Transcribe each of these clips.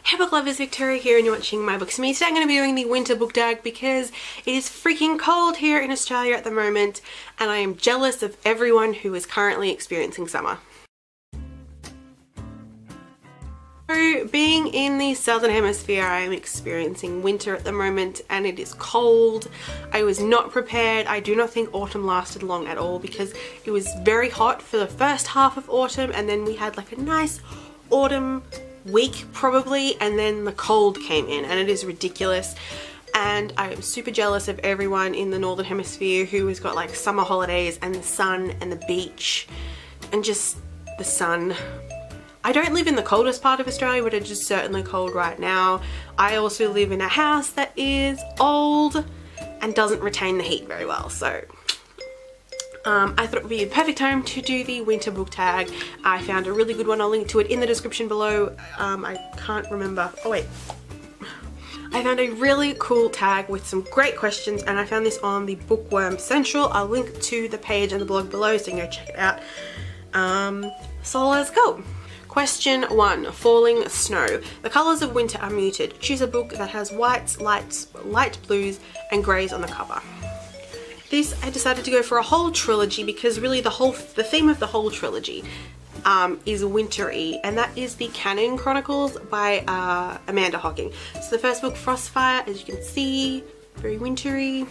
Hey book lovers, Victoria here and you're watching My Books Me. Today I'm going to be doing the winter book tag because it is freaking cold here in Australia at the moment and I am jealous of everyone who is currently experiencing summer. So being in the southern hemisphere, I am experiencing winter at the moment and it is cold. I was not prepared. I do not think autumn lasted long at all because it was very hot for the first half of autumn and then we had like a nice autumn week probably, and then the cold came in and it is ridiculous. And I am super jealous of everyone in the northern hemisphere who has got like summer holidays and the sun and the beach and just the sun. I don't live in the coldest part of Australia, but it's just certainly cold right now. I also live in a house that is old and doesn't retain the heat very well, so I thought it would be a perfect time to do the winter book tag. I found a really good one. I'll link to it in the description below. I can't remember. Oh wait. I found a really cool tag with some great questions and I found this on the Bookworm Central. I'll link to the page and the blog below so you can go check it out. So let's go. Question 1. Falling snow. The colours of winter are muted. Choose a book that has whites, light blues and greys on the cover. This, I decided to go for a whole trilogy because really the theme of the whole trilogy is wintry, and that is the Canon Chronicles by Amanda Hocking. So the first book, Frostfire, as you can see, very wintry.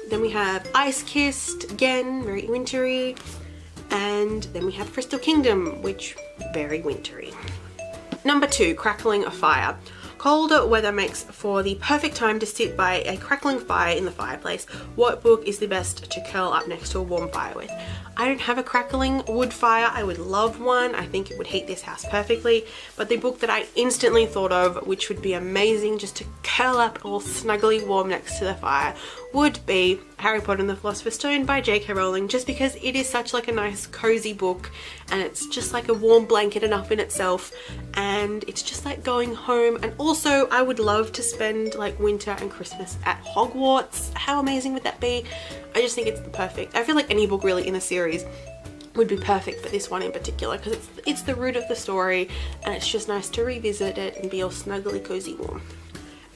Then we have Ice Kissed, again, very wintry. And then we have Crystal Kingdom, which very wintry. Number 2, Crackling a Fire. Colder weather makes for the perfect time to sit by a crackling fire in the fireplace. What book is the best to curl up next to a warm fire with? I don't have a crackling wood fire. I would love one. I think it would heat this house perfectly. But the book that I instantly thought of, which would be amazing just to curl up all snuggly warm next to the fire, would be Harry Potter and the Philosopher's Stone by J.K. Rowling, just because it is such like a nice cozy book and it's just like a warm blanket enough in itself and it's just like going home. And also I would love to spend like winter and Christmas at Hogwarts. How amazing would that be? I just think it's the perfect. I feel like any book really in the series would be perfect for this one in particular because it's the root of the story and it's just nice to revisit it and be all snuggly cozy warm.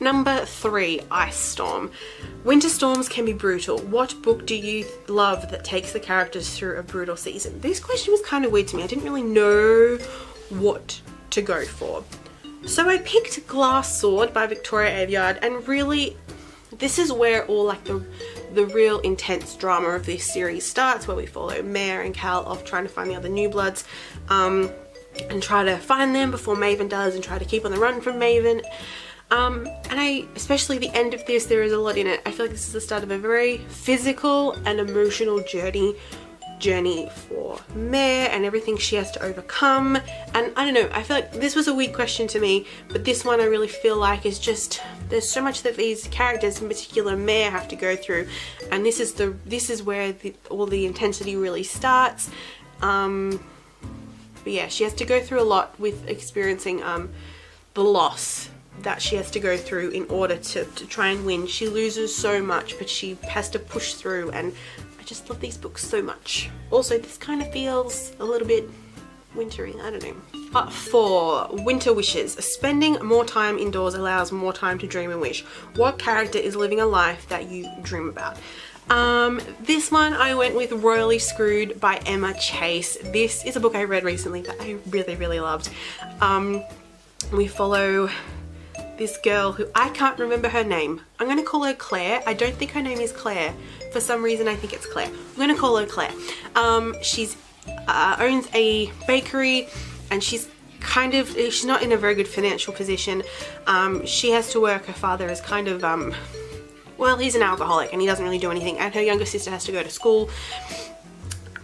Number 3, Ice Storm. Winter storms can be brutal. What book do you love that takes the characters through a brutal season? This question was kind of weird to me. I didn't really know what to go for. So I picked Glass Sword by Victoria Aveyard, and really this is where all like the real intense drama of this series starts, where we follow Mare and Cal off trying to find the other New Bloods and try to find them before Maven does and try to keep on the run from Maven. And especially the end of this, there is a lot in it. I feel like this is the start of a very physical and emotional journey for Mare and everything she has to overcome. And I don't know, I feel like this was a weird question to me, but this one I really feel like is just, there's so much that these characters, in particular Mare, have to go through, and this is where all the intensity really starts. But yeah, she has to go through a lot with experiencing the loss that she has to go through in order to try and win. She loses so much, but she has to push through, and I just love these books so much. Also, this kind of feels a little bit wintry, I don't know. 4, Winter Wishes. Spending more time indoors allows more time to dream and wish. What character is living a life that you dream about? This one I went with Royally Screwed by Emma Chase. This is a book I read recently that I really loved. We follow this girl who I can't remember her name. I'm going to call her Claire. I don't think her name is Claire. For some reason I think it's Claire. I'm going to call her Claire. She's owns a bakery and she's not in a very good financial position. She has to work. Her father is kind of, well, he's an alcoholic and he doesn't really do anything, and her younger sister has to go to school.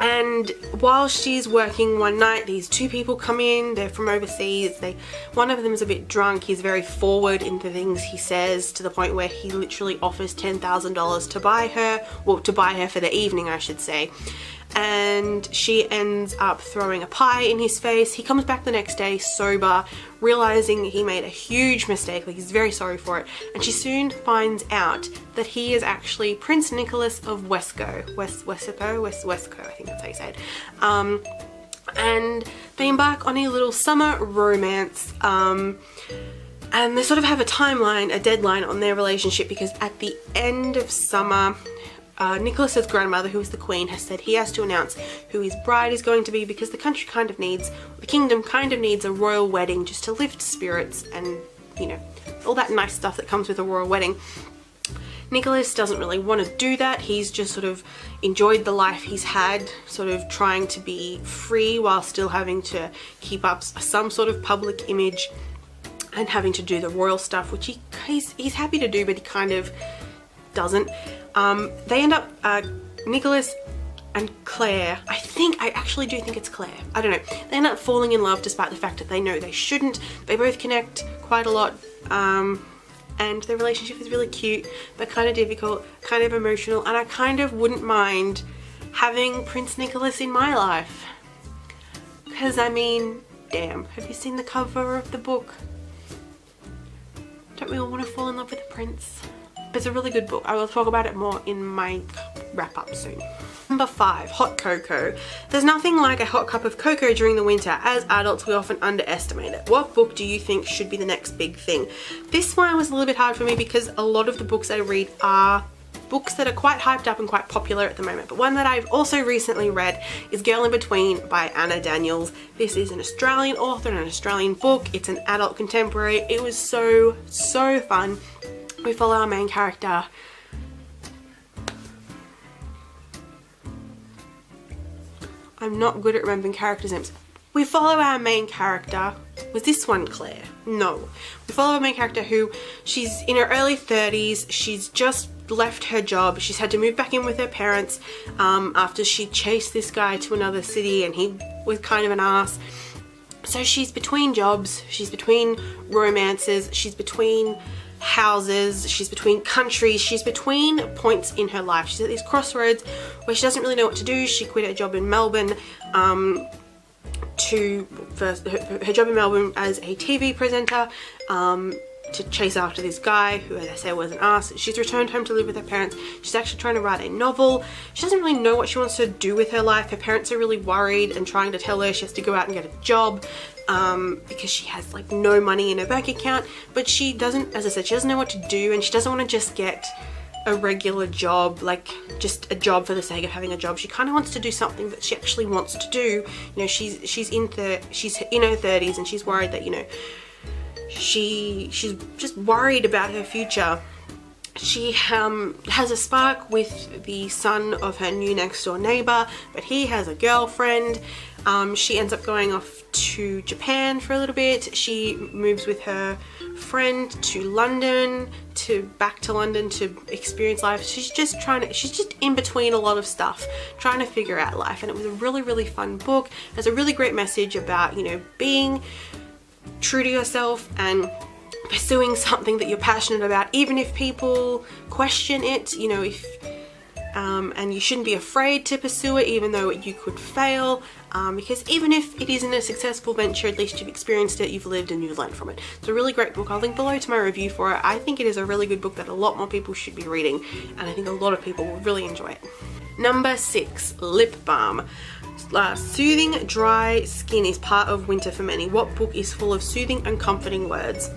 And while she's working one night, these 2 people come in. They're from overseas. One of them is a bit drunk. He's very forward in the things he says, to the point where he literally offers $10,000 to buy her, well, to buy her for the evening, I should say. And she ends up throwing a pie in his face. He comes back the next day sober, realizing he made a huge mistake, like he's very sorry for it, and she soon finds out that he is actually Prince Nicholas of Wesco, I think that's how you say it. and they embark on a little summer romance, and they sort of have a timeline, a deadline on their relationship, because at the end of summer, Nicholas's grandmother, who is the queen, has said he has to announce who his bride is going to be, because the country kind of needs, the kingdom kind of needs a royal wedding just to lift spirits and, you know, all that nice stuff that comes with a royal wedding. Nicholas doesn't really want to do that. He's just sort of enjoyed the life he's had, sort of trying to be free while still having to keep up some sort of public image and having to do the royal stuff, which he's happy to do, but he kind of doesn't. They end up, Nicholas and Claire, I actually do think it's Claire, I don't know, they end up falling in love despite the fact that they know they shouldn't. They both connect quite a lot, and their relationship is really cute, but kind of difficult, kind of emotional, and I kind of wouldn't mind having Prince Nicholas in my life. Because, I mean, damn, have you seen the cover of the book? Don't we all want to fall in love with a prince? It's a really good book. I will talk about it more in my wrap up soon. Number 5, hot cocoa. There's nothing like a hot cup of cocoa during the winter. As adults, we often underestimate it. What book do you think should be the next big thing? This one was a little bit hard for me because a lot of the books I read are books that are quite hyped up and quite popular at the moment. But one that I've also recently read is Girl in Between by Anna Daniels. This is an Australian author and an Australian book. It's an adult contemporary. It was so fun. We follow our main character. I'm not good at remembering characters' names. We follow our main character. Was this one Claire? No. We follow our main character who, she's in her early 30s. She's just left her job. She's had to move back in with her parents after she chased this guy to another city and he was kind of an ass. So she's between jobs, she's between romances, she's between houses, she's between countries, she's between points in her life. She's at these crossroads where she doesn't really know what to do. She quit her job in Melbourne her job in Melbourne as a TV presenter to chase after this guy who, as I say, was an ass. She's returned home to live with her parents. She's actually trying to write a novel. She doesn't really know what she wants to do with her life. Her parents are really worried and trying to tell her she has to go out and get a job because she has like no money in her bank account, but she doesn't, as I said, she doesn't know what to do, and she doesn't want to just get a regular job, like just a job for the sake of having a job. She kind of wants to do something that she actually wants to do. You know, she's in her 30s and she's worried that, you know, she's just worried about her future. She has a spark with the son of her new next door neighbor, but he has a girlfriend. She ends up going off to Japan for a little bit. She moves with her friend to London, back to London to experience life. She's just in between a lot of stuff, trying to figure out life. And it was a really fun book. It has a really great message about, you know, being true to yourself and pursuing something that you're passionate about, even if people question it, you know, and you shouldn't be afraid to pursue it, even though you could fail, because even if it isn't a successful venture, at least you've experienced it, you've lived, and you've learned from it. It's a really great book. I'll link below to my review for it. I think it is a really good book that a lot more people should be reading, and I think a lot of people will really enjoy it. Number 6, lip balm. Soothing dry skin is part of winter for many. What book is full of soothing and comforting words?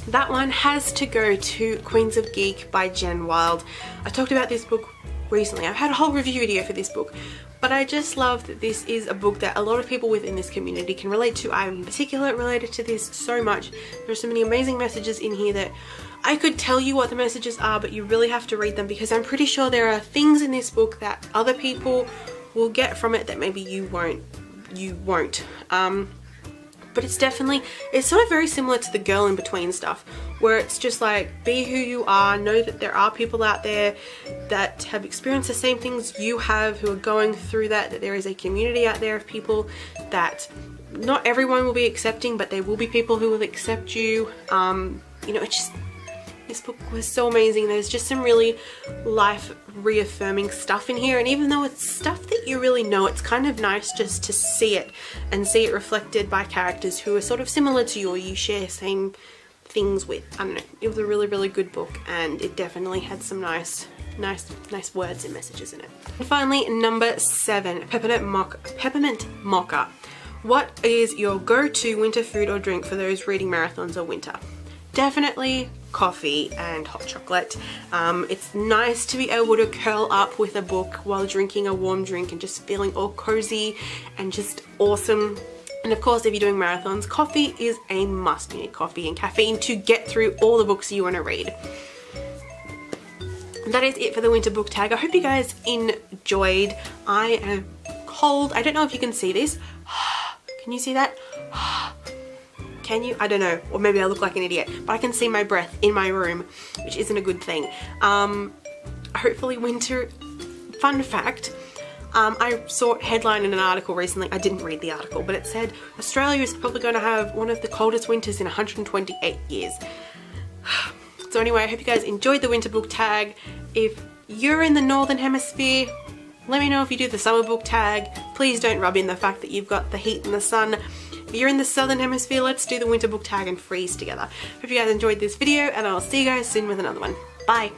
That one has to go to Queens of Geek by Jen Wilde. I talked about this book recently. I've had a whole review video for this book, but I just love that this is a book that a lot of people within this community can relate to. I in particular related to this so much. There's so many amazing messages in here that I could tell you what the messages are, but you really have to read them, because I'm pretty sure there are things in this book that other people will get from it that maybe you won't. But it's sort of very similar to the Girl in Between stuff, where it's just like, be who you are, know that there are people out there that have experienced the same things you have, who are going through that there is a community out there of people that not everyone will be accepting, but there will be people who will accept you. You know, this book was so amazing. There's just some really life reaffirming stuff in here, and even though it's stuff that you really know, it's kind of nice just to see it and see it reflected by characters who are sort of similar to you or you share same things with. I don't know, it was a really good book, and it definitely had some nice nice words and messages in it. And finally, number 7, peppermint mocha. What is your go-to winter food or drink for those reading marathons or winter? Definitely coffee and hot chocolate. It's nice to be able to curl up with a book while drinking a warm drink and just feeling all cozy and just awesome. And of course, if you're doing marathons, coffee is a must. You need coffee and caffeine to get through all the books you want to read. That is it for the winter book tag. I hope you guys enjoyed. I am cold. I don't know if you can see this. Can you see that? Can you? I don't know. Or maybe I look like an idiot. But I can see my breath in my room, which isn't a good thing. Hopefully winter... Fun fact. I saw a headline in an article recently. I didn't read the article, but it said Australia is probably going to have one of the coldest winters in 128 years. So anyway, I hope you guys enjoyed the winter book tag. If you're in the northern hemisphere, let me know if you do the summer book tag. Please don't rub in the fact that you've got the heat and the sun. If you're in the southern hemisphere, let's do the winter book tag and freeze together. Hope you guys enjoyed this video, and I'll see you guys soon with another one. Bye!